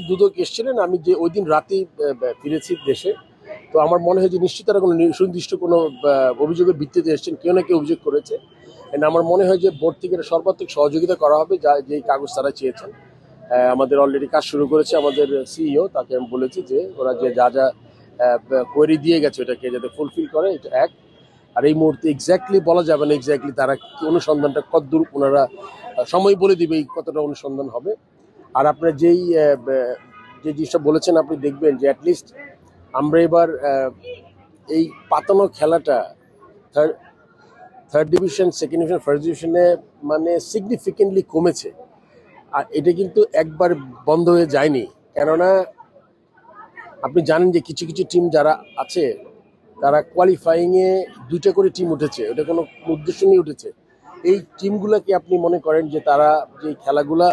দুদক এসেছিলেন, আমি যে ওই দিন রাতেই ফিরেছি দেশে। তো আমার মনে হয় যে নিশ্চিত তারা কোনো সুনির্দিষ্ট কোনো অভিযোগের ভিত্তিতে এসেছেন, কেউ না কেউ অভিযোগ করেছে। And আমার মনে হয় যে বোর্ড থেকে এটা সর্বাত্মক সহযোগিতা করা হবে, যা যেই কাগজ তারা চেয়েছেন। আমাদের অলরেডি কাজ শুরু করেছে আমাদের সিইও, তাকে আমি বলেছি যে ওরা যে যা যা কোয়েরি দিয়ে গেছে ওটাকে যাতে ফুলফিল করে, এটা এক। আর এই মুহূর্তে এক্স্যাক্টলি বলা যাবে না এক্স্যাক্টলি তারা কি অনুসন্ধানটা কতদূর, ওনারা সময় বলে দিবে এই কতটা অনুসন্ধান হবে। আর আপনার যে জিনিসটা বলেছেন, আপনি দেখবেন যে অ্যাটলিস্ট আমরা এবার এই পাতানো খেলাটা third division, second division, first ডিভিশনে মানে সিগনিফিকেন্টলি কমেছে। আর এটা কিন্তু একবার বন্ধ হয়ে যায়নি, কেননা আপনি জানেন যে কিছু কিছু টিম যারা আছে তারা কোয়ালিফাইংয়ে 2টা করে টিম উঠেছে, ওটা কোনো উদ্দেশ্য নিয়ে উঠেছে। এই টিমগুলোকে আপনি মনে করেন যে তারা যে খেলাগুলা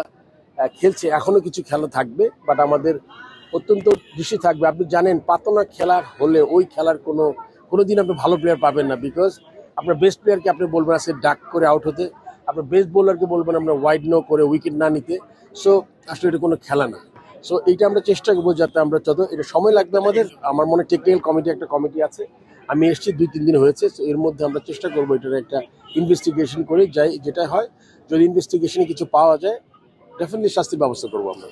খেলছে, এখনো কিছু খেলা থাকবে, বাট আমাদের অত্যন্ত দৃষ্টি থাকবে। আপনি জানেন পাতনা খেলা হলে ওই খেলার কোনো দিন আপনি ভালো প্লেয়ার পাবেন না, বিকজ আপনার বেস্ট প্লেয়ারকে আপনি বলবেন আজকে ডাক করে আউট হতে, আপনার বেস্ট বোলারকে বলবেন আমরা ওয়াইড নো করে উইকেট না নিতে। সো আসলে এটা কোনো খেলা না। সো এইটা আমরা চেষ্টা করবো যাতে আমরা এটা সময় লাগবে আমাদের। আমার মনে টেকনিক্যাল কমিটি একটা কমিটি আছে, আমি এসেছি 2-3 দিন হয়েছে। এর মধ্যে আমরা চেষ্টা করবো এটার একটা ইনভেস্টিগেশন করে, যেটা হয় যদি ইনভেস্টিগেশনে কিছু পাওয়া যায় ডেফিনেটলি শাস্তির ব্যবস্থা করবো আমরা।